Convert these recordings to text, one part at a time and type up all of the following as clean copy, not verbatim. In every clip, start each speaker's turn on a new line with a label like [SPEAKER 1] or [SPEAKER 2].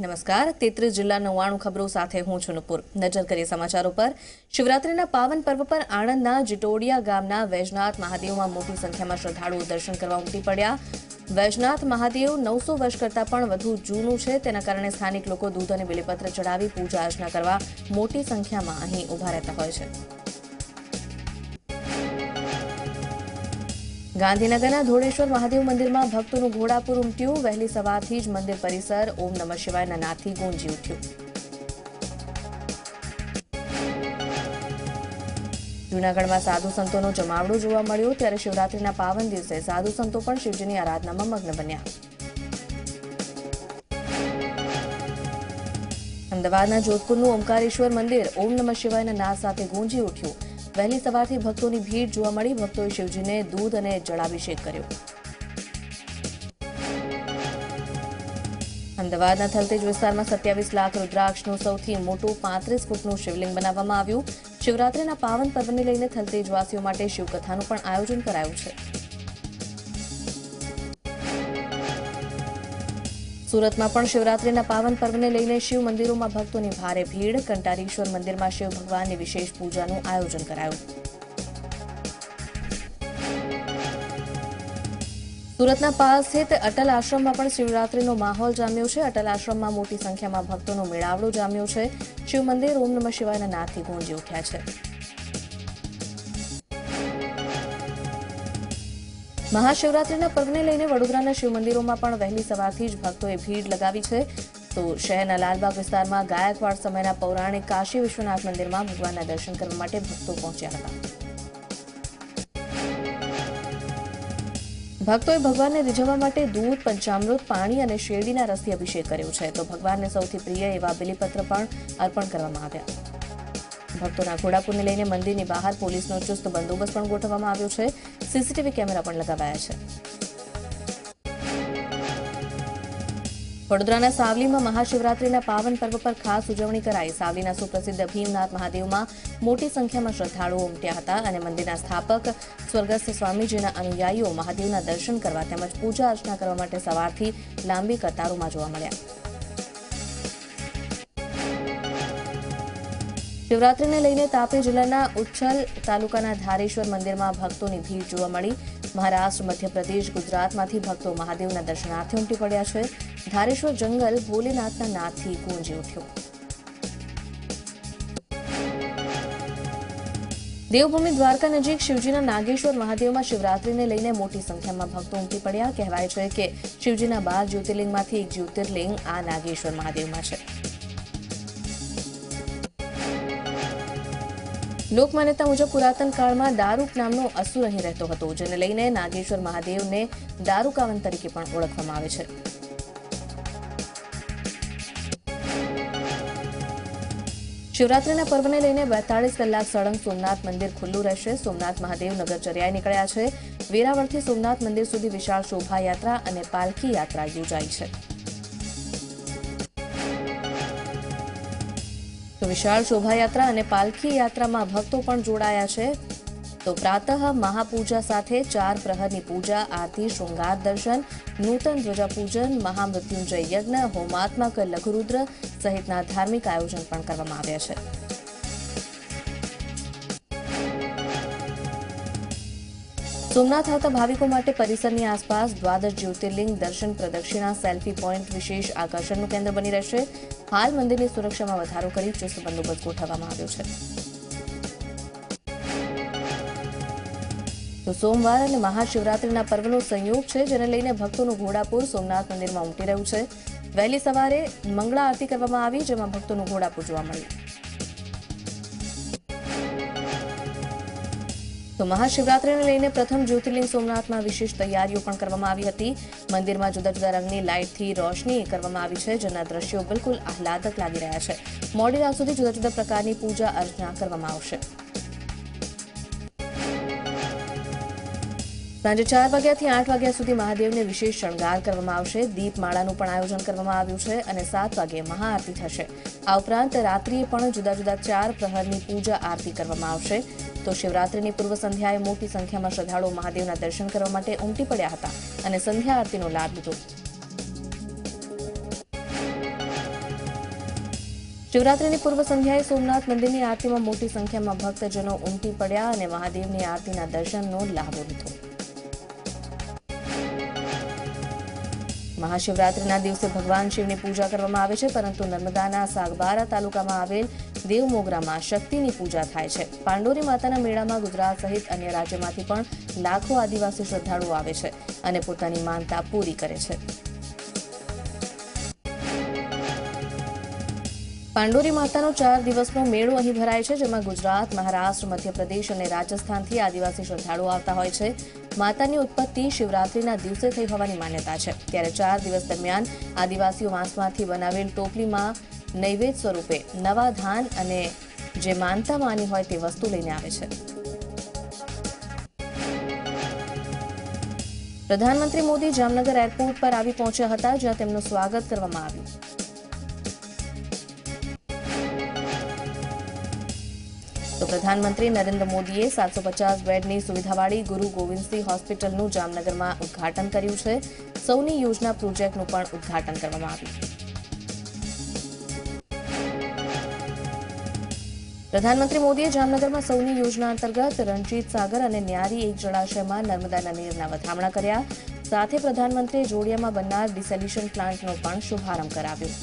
[SPEAKER 1] નમસ્કાર 33 જિલ્લા 99 ખબરો સાથે હું છું નુપુર। નજર કરીએ સમાચારો પર। શિવરાત્રીના પાવન પર્વ પર આણંદના જીટોડિયા ગામના વૈજનાથ મહાદેવમાં મોટી સંખ્યામાં શ્રદ્ધાળુઓ દર્શન કરવા ઉમટી પડ્યા। વૈજનાથ મહાદેવ 900 વર્ષ કરતાં પણ વધુ જૂનું છે, તેના કારણે સ્થાનિક લોકો દૂધ અને બિલીપત્ર ચડાવી પૂજા અર્ચના કરવા મોટી સંખ્યામાં અહીં ઊભા રહેતા હોય છે। ગાંધીનગરના ધોળેશ્વર મહાદેવ મંદિરમાં ભક્તોનું ઘોડાપુર ઉમટ્યું। વહેલી સવારથી જ મંદિર પરિસર ઓમ નમઃ શિવાયના નાદથી ગુંજી ઉઠ્યું। જૂનાગઢમાં સાધુ સંતોનો જમાવડો જોવા મળ્યો, ત્યારે શિવરાત્રીના પાવન દિવસે સાધુ સંતો પણ શિવજીની આરાધનામાં મગ્ન બન્યા। અમદાવાદના જોધપુરનું ઓમકારેશ્વર મંદિર ઓમ નમઃ શિવાયના નાદ સાથે ગુંજી ઉઠ્યું। વહેલી સવારથી ભક્તોની ભીડ જોવા મળી। ભક્તોએ શિવજીને દૂધ અને જળાભિષેક કર્યો। અમદાવાદના થલતેજ વિસ્તારમાં 27 લાખ રુદ્રાક્ષનું સૌથી મોટું 35 ફૂટનું શિવલિંગ બનાવવામાં આવ્યું। શિવરાત્રીના પાવન પર્વને લઈને થલતેજવાસીઓ માટે શિવકથાનું પણ આયોજન કરાયું છે। સુરતમાં પણ શિવરાત્રીના પાવન પર્વને લઈને શિવ મંદિરોમાં ભક્તોની ભારે ભીડ। કંટારીશ્વર મંદિરમાં શિવ ભગવાનની વિશેષ પૂજાનું આયોજન કરાયું। સુરતના પાલ સ્થિત અટલ આશ્રમમાં પણ શિવરાત્રીનો માહોલ જામ્યો છે। અટલ આશ્રમમાં મોટી સંખ્યામાં ભક્તોનો મેળાવડો જામ્યો છે। શિવ મંદિર ઓમ નમઃ શિવાયના નાદથી ગુંજી ઉઠ્યા છે। મહાશિવરાત્રીના પર્વને લઈને વડોદરાના શિવ મંદિરોમાં પણ વહેલી સવારથી જ ભક્તોએ ભીડ લગાવી છે। તો શહેરના લાલબાગ વિસ્તારમાં ગાયકવાડ સમયના પૌરાણિક કાશી વિશ્વનાથ મંદિરમાં ભગવાનના દર્શન કરવા માટે ભક્તો પહોંચ્યા હતા। ભક્તોએ ભગવાનને રીઝવવા માટે દૂધ, પંચામૃત, પાણી અને શેરડીના રસથી અભિષેક કર્યો છે। તો ભગવાનને સૌથી પ્રિય એવા બિલીપત્ર પણ અર્પણ કરવામાં આવ્યા। ભક્તોના ઘોડાપુરને લઈને મંદિરની બહાર પોલીસનો ચુસ્ત બંદોબસ્ત પણ ગોઠવવામાં આવ્યો છે। સીસીટીવી કેમેરા પણ લગાવાયા છે। વડોદરાના સાવલીમાં મહાશિવરાત્રીના પાવન પર્વ પર ખાસ ઉજવણી કરાઈ। સાવલીના સુપ્રસિદ્ધ ભીમનાથ મહાદેવમાં મોટી સંખ્યામાં શ્રદ્ધાળુઓ ઉમટ્યા હતા અને મંદિરના સ્થાપક સ્વર્ગસ્થ સ્વામીજીના અનુયાયીઓ મહાદેવના દર્શન કરવા તેમજ પૂજા અર્ચના કરવા માટે સવારથી લાંબી કતારોમાં જોવા મળ્યા। શિવરાત્રીને લઈને તાપી જિલ્લાના ઉચ્છલ તાલુકાના ધારેશ્વર મંદિરમાં ભક્તોની ભીડ જોવા મળી। મહારાષ્ટ્ર, મધ્યપ્રદેશ, ગુજરાતમાંથી ભક્તો મહાદેવના દર્શનાર્થે ઉમટી પડ્યા છે। ધારેશ્વર જંગલ ભોલેનાથના નાદથી ગુંજી ઉઠ્યું। દેવભૂમિ દ્વારકા નજીક શિવજીના નાગેશ્વર મહાદેવમાં શિવરાત્રીને લઈને મોટી સંખ્યામાં ભક્તો ઉમટી પડ્યા। કહેવાય છે કે શિવજીના 12 જ્યોતિર્લિંગમાંથી એક જ્યોતિર્લિંગ આ નાગેશ્વર મહાદેવમાં છે। લોકમાન્યતા મુજબ પુરાતન કાળમાં દારૂક નામનો અસુર અહીં રહેતો હતો, જેને લઈને નાગેશ્વર મહાદેવને દારૂકાવન તરીકે પણ ઓળખવામાં આવે છે। શિવરાત્રીના પર્વને લઈને 42 કલાક સળંગ સોમનાથ મંદિર ખુલ્લું રહેશે। સોમનાથ મહાદેવ નગરચર્યાએ નીકળ્યા છે। વેરાવળથી સોમનાથ મંદિર સુધી વિશાળ શોભાયાત્રા અને પાલખી યાત્રા યોજાઈ છે। તો વિશાળ શોભાયાત્રા અને પાલખી યાત્રામાં ભક્તો પણ જોડાયા છે। તો પ્રાતઃ મહાપૂજા સાથે 4 પ્રહરની પૂજા, આરતી, શૃંગાર દર્શન, નૂતન ધ્વજા પૂજન, મહામૃત્યુંજય યજ્ઞ, હોમાત્મક લઘુરુદ્ર સહિતના ધાર્મિક આયોજન પણ કરવામાં આવ્યા છે। સોમનાથ આવતા ભાવિકો માટે પરિસરની આસપાસ 12 જ્યોતિર્લિંગ દર્શન પ્રદક્ષિણા સેલ્ફી પોઈન્ટ વિશેષ આકર્ષણનું કેન્દ્ર બની રહેશે। હાલ મંદિરની સુરક્ષામાં વધારો કરી ચુસ્ત બંદોબસ્ત ગોઠવવામાં આવ્યો છે। તો સોમવાર અને મહાશિવરાત્રીના પર્વનો સંયોગ છે, જેને લઈને ભક્તોનું ઘોડાપુર સોમનાથ મંદિરમાં ઉમટી રહ્યું છે। વહેલી સવારે મંગળા આરતી કરવામાં આવી, જેમાં ભક્તોનું ઘોડાપુર જોવા મળ્યું। તો મહાશિવરાત્રીને લઈને પ્રથમ જ્યોતિર્લિંગ સોમનાથમાં વિશેષ તૈયારીઓ પણ કરવામાં આવી હતી। મંદિરમાં જુદા જુદા રંગની લાઇટથી રોશની કરવામાં આવી છે, જેના દ્રશ્યો બિલકુલ આહલાદક લાગી રહ્યા છે। મોડી રાત સુધી જુદા જુદા પ્રકારની પૂજા અર્ચના કરવામાં આવશે। સાંજે 4 વાગ્યાથી 8 વાગ્યા સુધી મહાદેવને વિશેષ શણગાર કરવામાં આવશે। દીપમાળાનું પણ આયોજન કરવામાં આવ્યું છે અને 7 વાગ્યે મહાઆરતી થશે। આ ઉપરાંત રાત્રિએ પણ જુદા જુદા 4 પ્રહરની પૂજા આરતી કરવામાં આવશે। તો શિવરાત્રીની પૂર્વ સંધ્યાએ મોટી સંખ્યામાં શ્રદ્ધાળુઓ મહાદેવના દર્શન કરવા માટે ઉમટી પડ્યા હતા અને સંધ્યા આરતીનો લાભ લીધો। શિવરાત્રીની પૂર્વ સંધ્યાએ સોમનાથ મંદિરની આરતીમાં મોટી સંખ્યામાં ભક્તજનો ઉમટી પડ્યા અને મહાદેવની આરતીના દર્શનનો લાભો લીધો. મહાશિવરાત્રીના દિવસે ભગવાન શિવની પૂજા કરવામાં આવે છે, પરંતુ નર્મદાના સાગબારા તાલુકામાં આવેલ દેવમોગરામાં શક્તિની પૂજા થાય છે. પાંડોરી માતાના મેળામાં ગુજરાત સહિત અન્ય રાજ્યોમાંથી પણ લાખો આદિવાસી શ્રદ્ધાળુઓ આવે છે અને પોતાની માનતા પૂરી કરે છે. પાંડોરી માતાનો 4 દિવસનો મેળો અહીં ભરાય છે, જેમાં ગુજરાત, મહારાષ્ટ્ર, મધ્યપ્રદેશ અને રાજસ્થાનથી આદિવાસી શ્રદ્ધાળુઓ આવતા હોય છે. માતાની ઉત્પત્તિ શિવરાત્રીના દિવસે થઈ હોવાની માન્યતા છે. ત્યારે 4 દિવસ દરમિયાન આદિવાસીઓ વાંસમાંથી બનાવેલ ટોપલીમાં નૈવેદ્ય સ્વરૂપે નવા ધાન અને જે માનતા માની હોય તે વસ્તુ લઈને આવે છે. પ્રધાનમંત્રી મોદી જામનગર એરપોર્ટ પર આવી પહોંચ્યા હતા, જ્યાં તેમનું સ્વાગત કરવામાં આવ્યું. તો પ્રધાનમંત્રી નરેન્દ્ર મોદીએ 750 બેડની સુવિધાવાળી ગુરુ ગોવિંદસિંહ હોસ્પિટલનું જામનગરમાં ઉદ્ઘાટન કર્યું છે. સૌની યોજના પ્રોજેક્ટનું પણ ઉદ્ઘાટન કરવામાં આવ્યું. પ્રધાનમંત્રી મોદીએ જામનગરમાં સૌની યોજના અંતર્ગત રણજીત સાગર અને ન્યારી એક જળાશયમાં નર્મદાના નીરના વધામણા કર્યા. સાથે પ્રધાનમંત્રીએ જોડિયામાં બનનાર ડિસેલિનેશન પ્લાન્ટનો પણ શુભારંભ કરાવ્યો.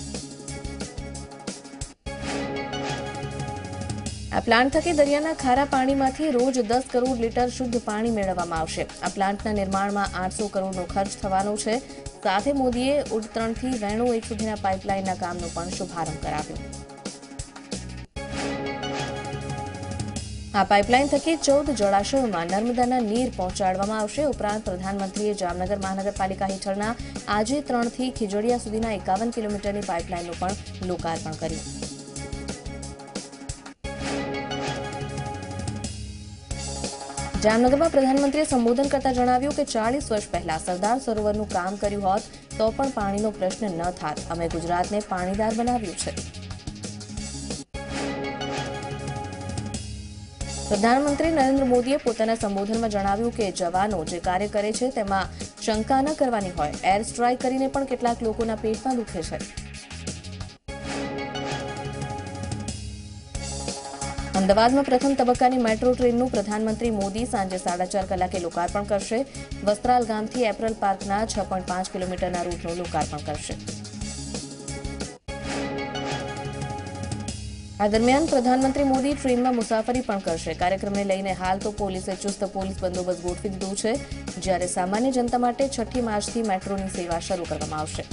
[SPEAKER 1] આ પ્લાન્ટ થકી દરિયાના ખારા પાણીમાંથી રોજ 10 કરોડ લીટર શુદ્ધ પાણી મેળવવામાં આવશે. આ પ્લાન્ટના નિર્માણમાં 800 કરોડનો ખર્ચ થવાનો છે. સાથે મોદીએ ઉડ-3થી વેણુ 1 સુધીના પાઇપલાઇનના કામનો પણ શુભારંભ કરાવ્યો. આ પાઇપલાઇન થકી 14 જળાશયોમાં નર્મદાના નીર પહોંચાડવામાં આવશે. ઉપરાંત પ્રધાનમંત્રીએ જામનગર મહાનગરપાલિકા હેઠળના આજે 3થી ખીજડીયા સુધીના 51 કિલોમીટરની પાઇપલાઇનનું પણ લોકાર્પણ કર્યું. જામનગરમાં પ્રધાનમંત્રીએ સંબોધન કરતા જણાવ્યું કે 40 વર્ષ પહેલા સરદાર સરોવરનું કામ કર્યું હોત તો પણ પાણીનો પ્રશ્ન ન થાત. અમે ગુજરાતને પાણીદાર બનાવ્યું છે. પ્રધાનમંત્રી નરેન્દ્ર મોદીએ પોતાના સંબોધનમાં જણાવ્યું કે જવાનો જે કાર્ય કરે છે તેમાં શંકા ન કરવાની હોય. એર સ્ટ્રાઇક કરીને પણ કેટલાક લોકોના પેટમાં દુખે છે. અમદાવાદમાં પ્રથમ તબક્કાની મેટ્રો ટ્રેનનું પ્રધાનમંત્રી મોદી સાંજે 4:30 કલાકે લોકાર્પણ કરશે. વસ્ત્રાલ ગામથી એપરલ પાર્કના 6.5 કિલોમીટરના રૂટનું લોકાર્પણ કરશે. આ દરમિયાન પ્રધાનમંત્રી મોદી ટ્રેનમાં મુસાફરી પણ કરશે. કાર્યક્રમને લઈને હાલ તો પોલીસે ચુસ્ત પોલીસ બંદોબસ્ત ગોઠવી દીધો છે, જ્યારે સામાન્ય જનતા માટે 6મી માર્ચથી મેટ્રોની સેવા શરૂ કરવામાં આવશે.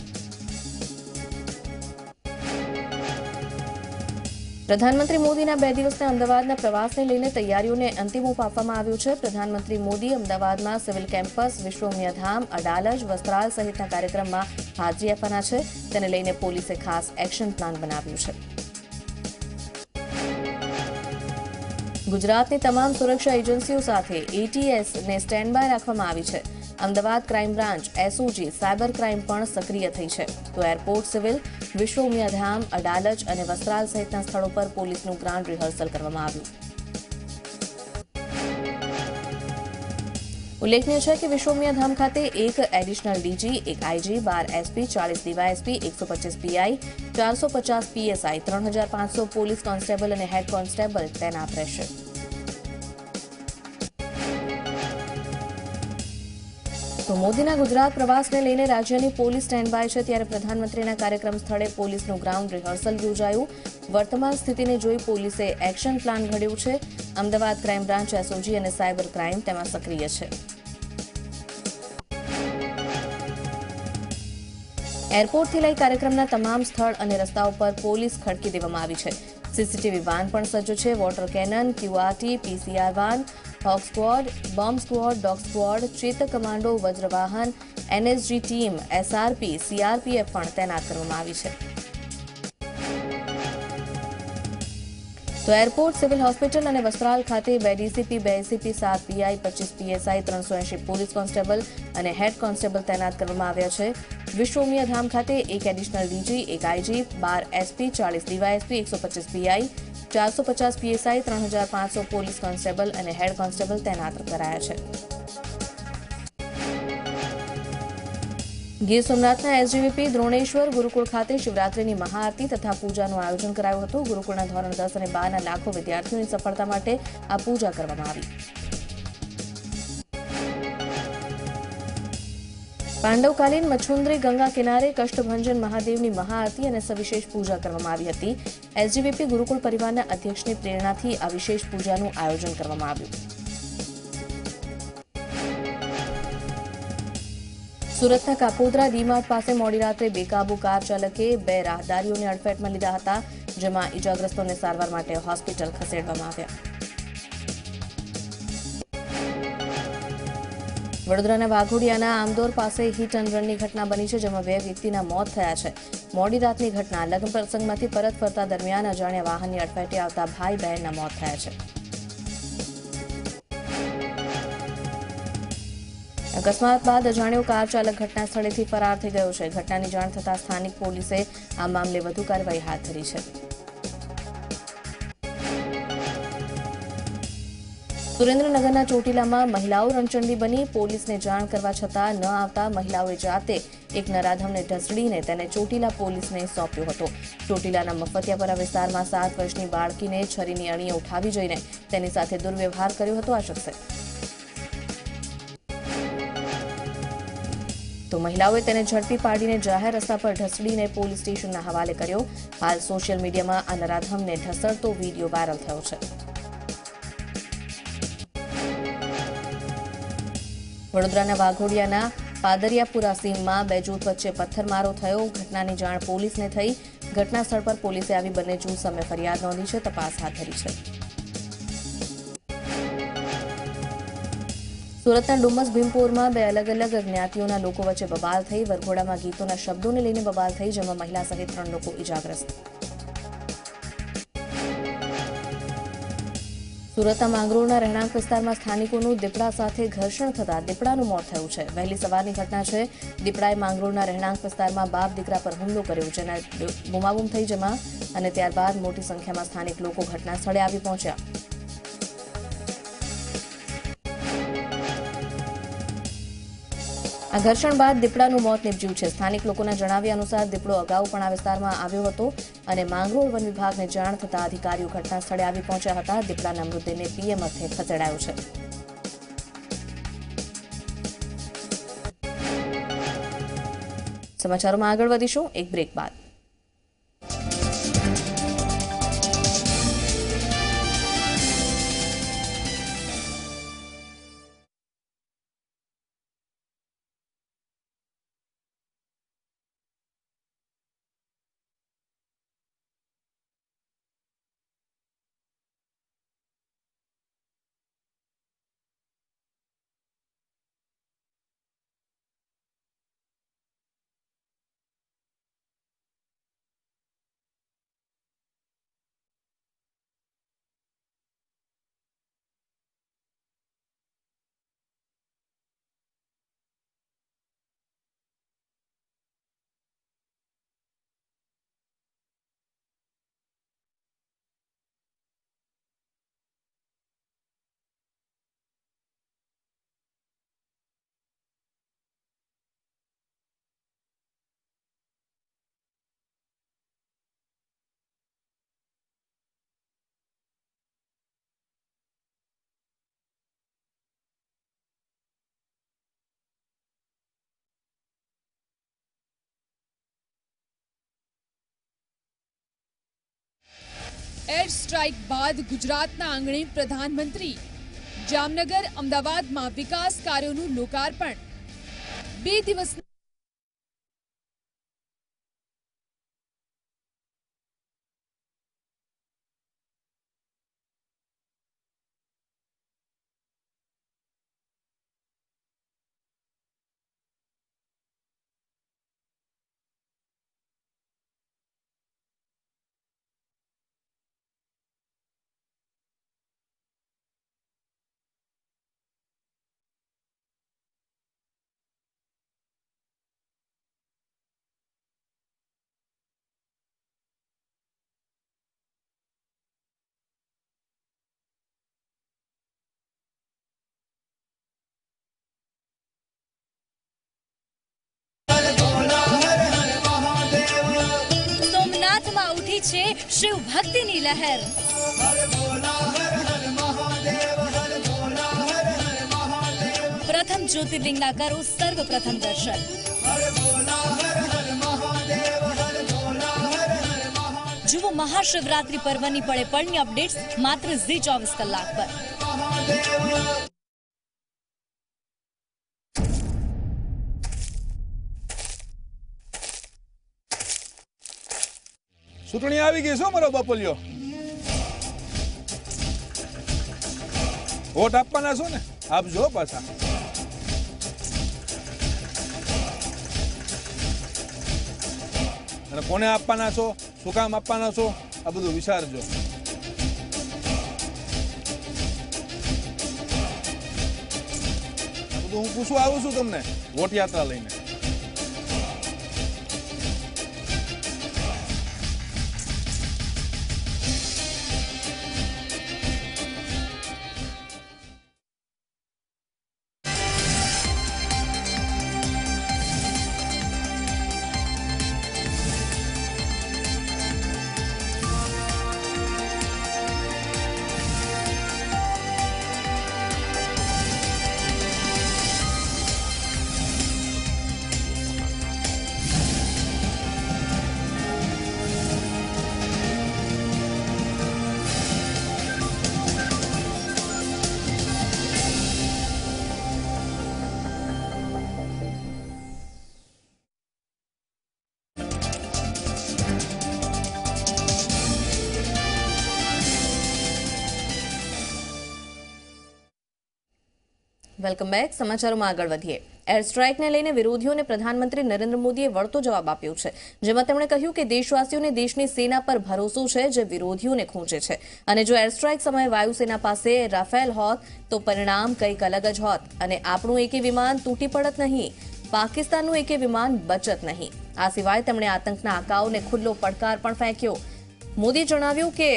[SPEAKER 1] પ્રધાનમંત્રી મોદીના 2 દિવસના અમદાવાદના પ્રવાસને લઈને તૈયારીઓને અંતિમ ઓપ આપવામાં આવ્યો છે. પ્રધાનમંત્રી મોદી અમદાવાદમાં સિવિલ કેમ્પસ, વિશ્વોમિયાધામ, અડાલજ, વસ્ત્રાલ સહિતના કાર્યક્રમમાં હાજરી આપવાના છે. તેને લઈને પોલીસે ખાસ એક્શન પ્લાન બનાવ્યું છે. ગુજરાતની તમામ સુરક્ષા એજન્સીઓ સાથે એટીએસને સ્ટેન્ડ બાય રાખવામાં આવી છે. Ahmedabad crime branch, SOG, cyber crime પણ સક્રિય થઈ છે. તો એરપોર્ટ, સિવિલ, વિશ્વોમિયાધામ, અડાલજ અને વસ્ત્રાલ સહિતના સ્થળો પર પોલીસનું ગ્રાઉન્ડ રિહર્સલ કરવામાં આવ્યું. ઉલ્લેખનીય છે કે વિશ્વોમિયાધામ ખાતે એક એડિશનલ ડીજી, એક IG, 12 SP, 40 DYSP, 125 PI, 450 PSI, 3500 police constable અને હેડ કોન્સ્ટેબલ તૈનાત રહેશે. તો મોદીના ગુજરાત પ્રવાસને લઈને રાજ્યની પોલીસ સ્ટેન્ડ બાય છે. ત્યારે પ્રધાનમંત્રીના કાર્યક્રમ સ્થળે પોલીસનું ગ્રાઉન્ડ રિહર્સલ યોજાયું. વર્તમાન સ્થિતિને જોઈ પોલીસે એક્શન પ્લાન ઘડ્યું છે. અમદાવાદ ક્રાઇમ બ્રાન્ચ, એસઓજી અને સાયબર ક્રાઇમ તેમાં સક્રિય છે. એરપોર્ટથી લઈ કાર્યક્રમના તમામ સ્થળ અને રસ્તાઓ પર પોલીસ ખડકી દેવામાં આવી છે. સીસીટીવી વાન પણ સજ્જ છે. Water cannon, QRT, PCR van, hawk squad, bomb squad, dog squad, Chetak commando, વજ્રવાહન, એનએસજી ટીમ, એસઆરપી, સીઆરપીએફ પણ તૈનાત કરવામાં આવી છે. તો એરપોર્ટ, સિવિલ હોસ્પિટલ અને વસ્ત્રાલ ખાતે 2 DCP, 2 ACP, 7 PI, 25 PSI, 380 police constable અને હેડ કોન્સ્ટેબલ તૈનાત કરવામાં આવ્યા છે. વિશ્વોમિયાધામ ખાતે એક એડિશનલ ડીજી, એક IG, 12 SP, 40 DYSP, 125 PI, 450 PSI, 3500 police constable અને હેડ કોન્સ્ટેબલ તૈનાત કરાયા છે. ગીર સોમનાથના એસજીવીપી દ્રોણેશ્વર ગુરુકુળ ખાતે શિવરાત્રીની મહાઆરતી તથા પૂજાનું આયોજન કરાયું હતું. ગુરુકુળના ધોરણ 10 અને 12ના લાખો વિદ્યાર્થીઓની સફળતા માટે આ પૂજા કરવામાં આવી. પાંડવકાલીન મચ્છુંદ્રી ગંગા કિનારે કષ્ટભંજન મહાદેવની મહાઆરતી અને સવિશેષ પૂજા કરવામાં આવી હતી. એસજીવીપી ગુરુકુળ પરિવારના અધ્યક્ષની પ્રેરણાથી આ વિશેષ પૂજાનું આયોજન કરવામાં આવ્યું. સુરતના કાપોદ્રા ડીમાર્ટ પાસે મોડી રાત્રે બેકાબુ કાર ચાલકે 2 રાહદારીઓને અડફેટમાં લીધા હતા, જેમાં ઇજાગ્રસ્તોને સારવાર માટે હોસ્પિટલ ખસેડવામાં આવ્યા. વડોદરાના વાઘોડિયાના આમદોર પાસે હિટ એન્ડ રનની ઘટના બની છે, જેમાં 2 વ્યક્તિના મોત થયા છે. મોડી રાતની ઘટના લગ્ન પ્રસંગમાંથી પરત ફરતા દરમિયાન અજાણ્યા વાહનની અડફેટે આવતા ભાઈ બહેનના મોત થયા છે. અકસ્માત બાદ અજાણ્યો કાર ચાલક ઘટના સ્થળેથી ફરાર થઈ ગયો છે. ઘટનાની જાણ થતાં સ્થાનિક પોલીસે આ મામલે વધુ કાર્યવાહી હાથ ધરી છે. સુરેન્દ્રનગરના ચોટીલામાં મહિલાઓ રણચંડી બની. પોલીસને જાણ કરવા છતાં ન આવતા મહિલાઓએ જાતે એક નરાધમને ઢસડીને તેને ચોટીલા પોલીસને સોંપ્યો હતો. ચોટીલાના મફતિયાપરા વિસ્તારમાં 7 વર્ષની બાળકીને છરીની અણીએ ઉઠાવી જઈને તેની સાથે દુર્વ્યવહાર કર્યો હતો આ શખ્સે. તો મહિલાઓએ તેને ઝડપી પાડીને જાહેર રસ્તા પર ઢસડીને પોલીસ સ્ટેશનના હવાલે કર્યો. હાલ સોશિયલ મીડિયામાં આ નરાધમને ઢસડતો વિડીયો વાયરલ થયો છે. વડોદરાના વાઘોડિયાના પાદરિયાપુરા સીમમાં 2 જૂથ વચ્ચે પથ્થરમારો થયો. ઘટનાની જાણ પોલીસને થઈ. ઘટના સ્થળ પર પોલીસે આવી બંને જૂથ સામે ફરિયાદ નોંધી છે. તપાસ હાથ ધરી છે. સુરતના ડુમસ ભીમપુરમાં 2 અલગ અલગ જ્ઞાતિઓના લોકો વચ્ચે બબાલ થઈ. વરઘોડામાં ગીતોના શબ્દોને લઈને બબાલ થઈ, જેમાં મહિલા સહિત 3 લોકો ઇજાગ્રસ્ત. સુરતના માંગરોળના રહેણાંક વિસ્તારમાં સ્થાનિકોનું દીપડા સાથે ઘર્ષણ થતાં દીપડાનું મોત થયું છે. વહેલી સવારની ઘટના છે. દીપડાએ માંગરોળના રહેણાંક વિસ્તારમાં બાપ દીકરા પર હુમલો કર્યો, જેના બૂમાબૂમ થઈ જેમાં અને ત્યારબાદ મોટી સંખ્યામાં સ્થાનિક લોકો ઘટના સ્થળે આવી પહોંચ્યા. આ ઘર્ષણ બાદ દીપડાનું મોત નીપજ્યું છે. સ્થાનિક લોકોના જણાવ્યા અનુસાર દીપડો અગાઉ પણ આ વિસ્તારમાં આવ્યો હતો અને માંગરોળ વન વિભાગને જાણ થતાં અધિકારીઓ ઘટના સ્થળે આવી પહોંચ્યા હતા. દીપડાના મૃતદેહને પીએમ અર્થે ખસેડાયો છે. સમાચારોમાં આગળ વધીશું એક બ્રેક બાદ.
[SPEAKER 2] એર સ્ટ્રાઇક બાદ ગુજરાતના આંગણે પ્રધાનમંત્રી. જામનગર અમદાવાદમાં વિકાસ કાર્યોનું લોકાર્પણ. 2 દિવસ
[SPEAKER 3] શિવ ભક્તિની લહેર. પ્રથમ જ્યોતિર્લિંગના કરો સર્વપ્રથમ દર્શન. જુઓ મહાશિવરાત્રી પર્વની પળે પળની અપડેટ્સ માત્ર ઝી 24 કલાક પર.
[SPEAKER 4] ચૂંટણી આવી ગઈ છો મારો બાપુલિયો, વોટ આપવાના છો ને? આપજો પાછા. અને કોને આપવાના છો, શું કામ આપવાના છો, આ બધું વિચારજો. આ બધું હું પૂછવા આવું છું તમને વોટ યાત્રા લઈને.
[SPEAKER 1] Welcome back. સમાચારોમાં આગળ વધીએ. એર સ્ટ્રાઇકને લઈને વિરોધીઓને પ્રધાનમંત્રી નરેન્દ્ર મોદીએ વળતો જવાબ આપ્યો છે, જેમાં તેમણે કહ્યું કે દેશવાસીઓને દેશની સેના પર ભરોસો છે, જે વિરોધીઓને ખૂંચે છે. અને જો એર સ્ટ્રાઇક સમયે વાયુસેના પાસે રાફેલ હોત તો પરિણામ કંઈક અલગ જ હોત અને આપણું એકે વિમાન તૂટી પડત નહીં, પાકિસ્તાનનું એકે વિમાન બચત નહીં. આ સિવાય તેમણે આતંકના આકાઓને ખુલ્લો પડકાર પણ ફેંક્યો. મોદીએ જણાવ્યું કે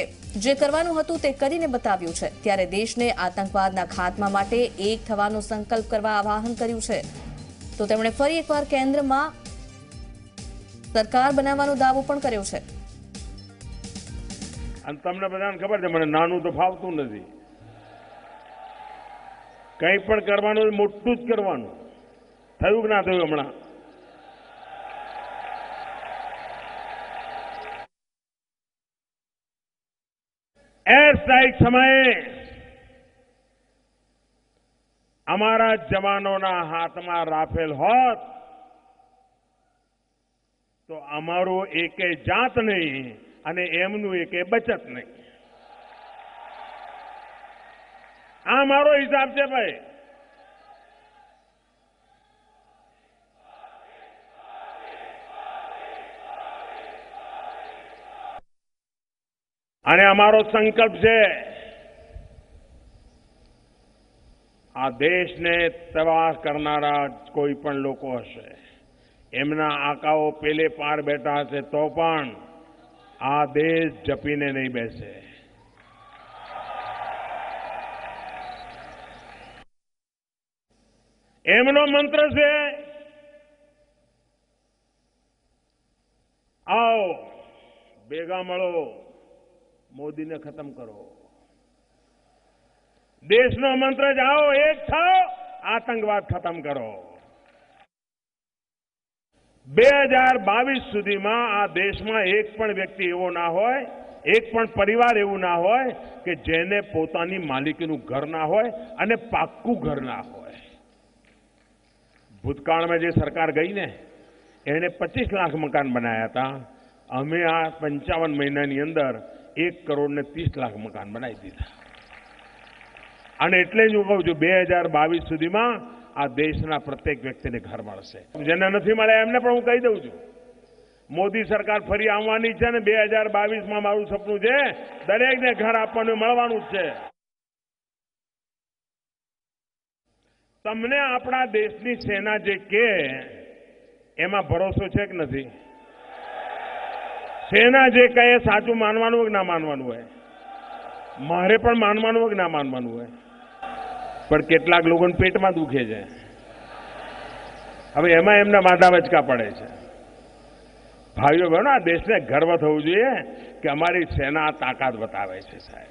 [SPEAKER 1] જે કરવાનું હતું તે કરીને બતાવ્યું છે, ત્યારે દેશને આતંકવાદના ખાત્મા માટે એક થવાનો સંકલ્પ કરવા આહ્વાન કર્યું છે. તો તેમણે ફરી એકવાર કેન્દ્રમાં સરકાર બનાવવાનો દાવો પણ કર્યો છે.
[SPEAKER 5] અને તમને બધાને ખબર છે મને નાનું તો ફાવતું નથી. કંઈ પણ કરવાનું મોટું જ કરવાનું. થયું કે ના થયું? હમણાં एयर स्ट्राइक समय हमारा जवानों हाथમાં રાફેલ હોત તો અમારું એકે જાત નહીં અને એમનું એકે બચત નહીં. આ મારો હિસાબ છે ભાઈ. અને અમારો સંકલ્પ છે આ દેશને તબાહ કરનારા કોઈ પણ લોકો હશે, એમના આકાઓ પેલે પાર બેઠા હશે તો પણ આ દેશ જપીને નહીં બેસે. એમનો મંત્ર છે આવો ભેગા મળો, મોદીને ખતમ કરો. દેશનો મંત્ર જ આવો એક થાઓ, આતંકવાદ ખતમ કરો. 2022 સુધીમાં આ દેશમાં એક પણ વ્યક્તિ એવો ના હોય, એક પણ પરિવાર એવું ના હોય કે જેને પોતાની માલિકીનું ઘર ના હોય અને પાક્કું ઘર ના હોય. ભૂતકાળમાં જે સરકાર ગઈ ને એને 25 લાખ મકાન બનાવ્યા હતા. અમે આ 55 મહિનાની અંદર 1 કરોડ ને 30 લાખ મકાન બનાવી દીધા. અને એટલે જ હું કહું છું 2022 સુધીમાં આ દેશના પ્રત્યેક વ્યક્તિને ઘર મળશે. જેને નથી મળ્યા એમને પણ હું કહી દઉં છું, મોદી સરકાર ફરી આવવાની છે ને 2022માં મારું સપનું છે દરેકને ઘર આપવાનું મળવાનું જ છે. તમને આપણા દેશની સેના જે કે એમાં ભરોસો છે કે નથી? સેના જે કહે સાચું માનવાનું હોય કે ના માનવાનું હોય? મારે પણ માનવાનું હોય કે ના માનવાનું હોય? પણ કેટલાક લોકોને પેટમાં દુખે છે. હવે એમાં એમના માથા વચકા પડે છે. ભાઈઓ બહેનો, આ દેશને ગર્વ થવું જોઈએ કે અમારી સેના તાકાત બતાવે છે સાહેબ.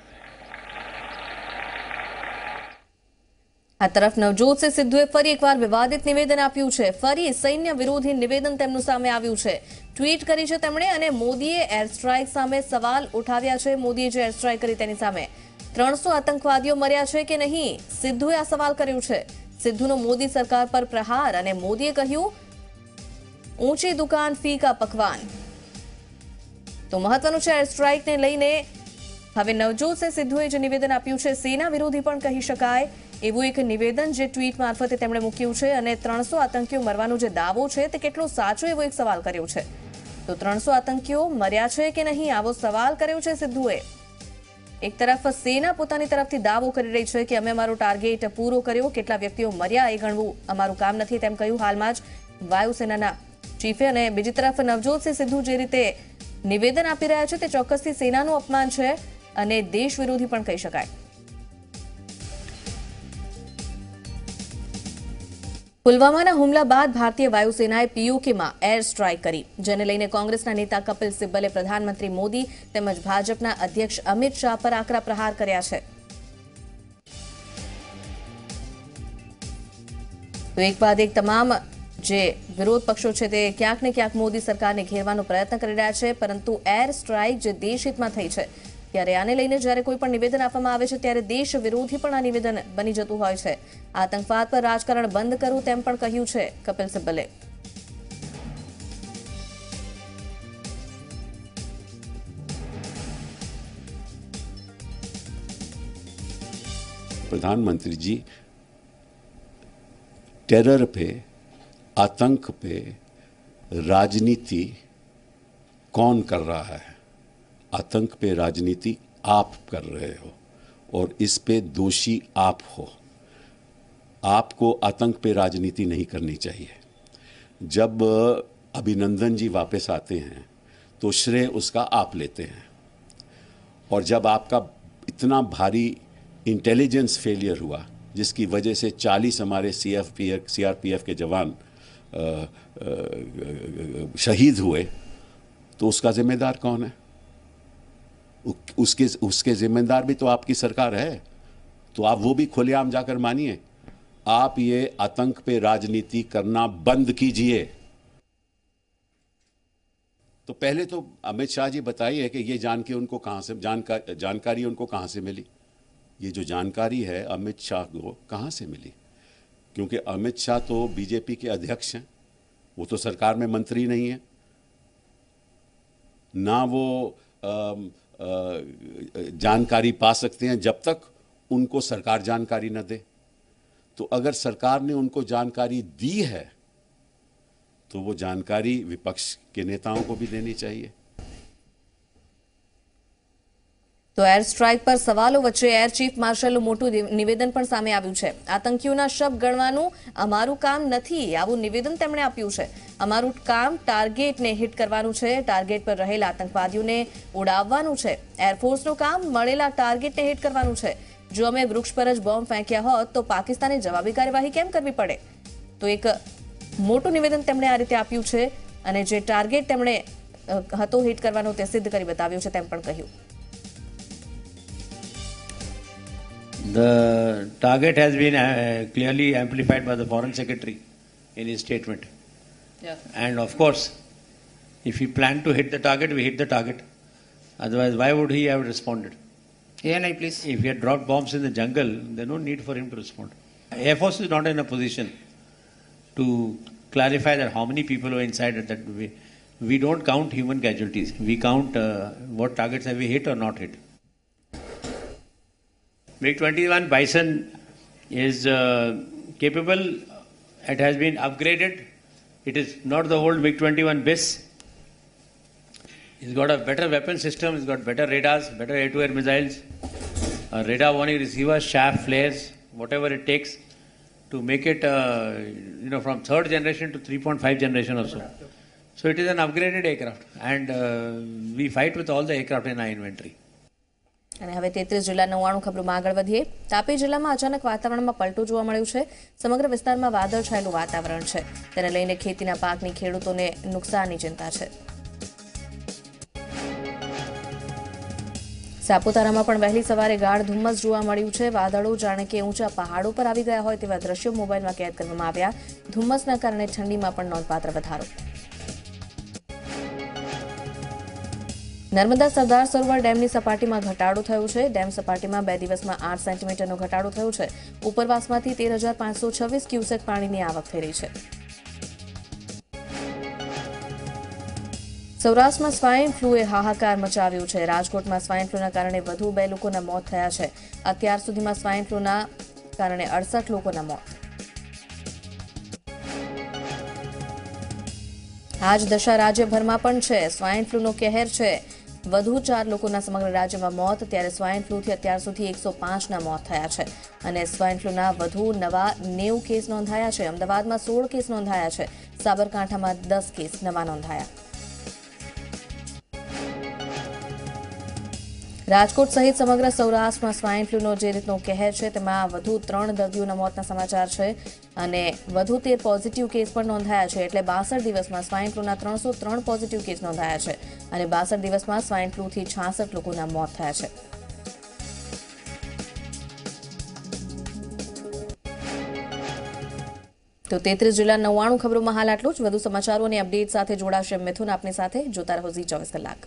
[SPEAKER 1] આ તરફ નવજોતસિંહ સિદ્ધુએ ફરી એકવાર વિવાદિત નિવેદન આપ્યું છે. ફરી સૈન્ય વિરોધી નિવેદન તેમનું સામે આવ્યું છે. ટ્વીટ કરી છે તેમણે અને મોદીએ એર સ્ટ્રાઇક સામે સવાલ ઉઠાવ્યા છે. મોદીએ જે એર સ્ટ્રાઇક કરી તેની સામે 300 આતંકવાદીઓ મર્યા છે કે નહીં, સિદ્ધુએ આ સવાલ કર્યો છે. સિદ્ધુનો મોદી સરકાર પર પ્રહાર અને મોદીએ કહ્યું ઊંચી દુકાન ફીકા પકવાન. તો મહત્વનું છે એર સ્ટ્રાઇકને લઈને હવે નવજોતસિંહ સિદ્ધુએ જે નિવેદન આપ્યું છે સેના વિરોધી પણ કહી શકાય એવું એક નિવેદન જે ટ્વીટ મારફતે તેમણે મૂક્યું છે અને 300 આતંકીઓ મરવાનો જે દાવો છે તે કેટલો સાચો એવો એક સવાલ કર્યો છે. તો 300 આતંકીઓ મર્યા છે કે નહીં આવો સવાલ કર્યો છે સિદ્ધુએ. એક તરફ સેના પોતાની તરફથી દાવો કરી રહી છે કે અમે અમારો ટાર્ગેટ પૂરો કર્યો, કેટલા વ્યક્તિઓ મર્યા એ ગણવું અમારું કામ નથી તેમ કહ્યું હાલમાં જ વાયુસેનાના ચીફે. અને બીજી તરફ નવજોતસિંહ સિદ્ધુ જે રીતે નિવેદન આપી રહ્યા છે તે ચોક્કસથી સેનાનું અપમાન છે અને દેશ વિરોધી પણ કહી શકાય. પુલવામાના હુમલા બાદ ભારતીય વાયુસેનાએ પીઓકેમાં એર સ્ટ્રાઇક કરી, જેને લઈને કોંગ્રેસના નેતા કપિલ સિબ્બલે પ્રધાનમંત્રી મોદી તેમજ ભાજપના અધ્યક્ષ અમિત શાહ પર આકરા પ્રહાર કર્યા છે. તો એક બાદ એક તમામ જે વિરોધ પક્ષો છે તે ક્યાંક ને ક્યાંક મોદી સરકારને ઘેરવાનો પ્રયત્ન કરી રહ્યા છે, પરંતુ એર સ્ટ્રાઇક જે દેશહિતમાં થઈ છે ત્યારે આને લઈને જ્યારે કોઈ પણ નિવેદન આપવામાં આવે છે ત્યારે દેશ વિરોધી પણ આ નિવેદન બની જતું હોય છે. આતંકવાદ પર રાજકારણ બંધ કરવું તેમ પણ કહ્યું છે કપિલ સિબ્બલે.
[SPEAKER 6] प्रधानमंत्री जी टेरर पे, आतंक पे राजनीति कौन कर रहा है? आतंक पे राजनीति आप कर रहे हो और इस पे दोषी आप हो. आपको आतंक पे राजनीति नहीं करनी चाहिए. जब अभिनंदन जी वापस आते हैं तो श्रेय उसका आप लेते हैं, और जब आपका इतना भारी इंटेलिजेंस फेलियर हुआ जिसकी वजह से 40 हमारे सीआरपीएफ के जवान शहीद हुए, तो उसका जिम्मेदार कौन है? उसके जिम्मेदार भी तो आपकी सरकार है. तो आप वो भी खुलेआम जाकर मानिए. आप ये आतंक पे राजनीति करना बंद कीजिए. तो पहले तो अमित शाह जी बताइए कि ये जानकारी उनको कहां से मिली? ये जो जानकारी है अमित शाह को कहां से मिली? क्योंकि अमित शाह तो बीजेपी के अध्यक्ष हैं, वो तो सरकार में मंत्री नहीं है ना. वो जानकारी पा सकते हैं जब तक उनको सरकार जानकारी न दे. तो अगर सरकार ने उनको जानकारी दी है तो वो जानकारी विपक्ष के नेताओं को भी देनी चाहिए.
[SPEAKER 1] તો એર સ્ટ્રાઇક પર સવાલો વચ્ચે એર ચીફ માર્શલનું મોટું નિવેદન પણ સામે આવ્યું છે. આતંકીઓના શબ ગણવાનું અમારું કામ નથી આવું નિવેદન તેમણે આપ્યું છે. અમારું કામ ટાર્ગેટને હિટ કરવાનું છે, ટાર્ગેટ પર રહેલા આતંકવાદીઓને ઉડાવવાનું છે. એરફોર્સનું કામ મળેલા ટાર્ગેટને હિટ કરવાનું છે. જો અમે વૃક્ષ પર જ બોમ્બ ફેંક્યા હોત તો પાકિસ્તાને જવાબી કાર્યવાહી કેમ કરવી પડે? તો એક મોટું નિવેદન તેમણે આ રીતે આપ્યું છે અને જે ટાર્ગેટ તેમણે હતો હિટ કરવાનો તે સિદ્ધ કરી બતાવ્યું છે તેમ પણ કહ્યું.
[SPEAKER 7] The target has been clearly amplified by the Foreign Secretary in his statement.
[SPEAKER 1] Yeah.
[SPEAKER 7] And of course, if he planned to hit the target, we hit the target. Otherwise, why would he have responded?
[SPEAKER 8] ANI, please.
[SPEAKER 7] If he had dropped bombs in the jungle, there's no need for him to respond. Air Force is not in a position to clarify that how many people were inside at that way. We don't count human casualties. We count what targets have we hit or not hit. MiG-21 Bison is capable. It has been upgraded. It is not the old MiG-21 BIS. It's got a better weapon system. It's got better radars, better air-to-air missiles, radar warning receivers, shaft flares, whatever it takes to make it, from 3rd generation to 3.5 generation or so. So it is an upgraded aircraft, and we fight with all the aircraft in our inventory.
[SPEAKER 1] અને હવે 33 જિલ્લા 99 ખબરોમાં આગળ વધીએ. તાપી જિલ્લામાં અચાનક વાતાવરણમાં પલટો જોવા મળ્યો છે. સમગ્ર વિસ્તારમાં વાદળછાયેલું વાતાવરણ છે. તેને લઈને ખેતીના પાકની ખેડૂતોને નુકસાનની ચિંતા છે. સાપુતારામાં પણ વહેલી સવારે ગાઢ ધુમ્મસ જોવા મળ્યું છે। વાદળો જાણે કે ઊંચા પહાડો પર આવી ગયા હોય તેવા દ્રશ્યો મોબાઈલમાં કેદ કરવામાં આવ્યા। ધુમ્મસના કારણે ઠંડીમાં પણ નોંધપાત્ર વધારો। નર્મદા સરદાર સરોવર ડેમની સપાટીમાં ઘટાડો થયો છે। ડેમ સપાટીમાં 2 દિવસમાં 8 સેન્ટીમીટરનો ઘટાડો થયો છે। ઉપરવાસમાંથી 13,526 ક્યુસેક પાણીની આવક થઈ રહી છે। સૌરાષ્ટ્રમાં સ્વાઇન ફ્લૂએ હાહાકાર મચાવ્યો છે। રાજકોટમાં સ્વાઇન ફ્લૂના કારણે વધુ 2 લોકોના મોત થયા છે। અત્યાર સુધીમાં સ્વાઇન ફ્લૂના કારણે 68 લોકોના મોત। આજ દશા રાજ્યભરમાં પણ છે। સ્વાઇન ફ્લૂનો કહેર છે। વધુ 4 લોકોના સમગ્ર રાજ્યમાં મોત, ત્યારે સ્વાઇન ફ્લૂથી અત્યાર સુધી 105ના મોત થયા છે અને સ્વાઇન ફ્લૂના વધુ નવા 90 કેસ નોંધાયા છે। અમદાવાદમાં 16 કેસ નોંધાયા છે। સાબરકાંઠામાં 10 કેસ નવા નોંધાયા। રાજકોટ સહિત સમગ્ર સૌરાષ્ટ્રમાં સ્વાઇન ફ્લૂનો જે રીતનો કહેર છે તેમાં વધુ 3 દર્દીઓના મોતના સમાચાર છે અને વધુ 13 પોઝિટિવ કેસ પણ નોંધાયા છે। એટલે 62 દિવસમાં સ્વાઇન ફ્લૂના 303 પોઝિટિવ કેસ નોંધાયા છે અને 62 દિવસમાં સ્વાઇન ફ્લૂથી 66 લોકોના મોત થયા છે। તો 33 જિલ્લા 99 ખબરોમાં હાલ આટલું જ। વધુ સમાચારો અને અપડેટ સાથે જોડાશે મિથુન આપની સાથે। જોતા રહો ઝી 24 કલાક।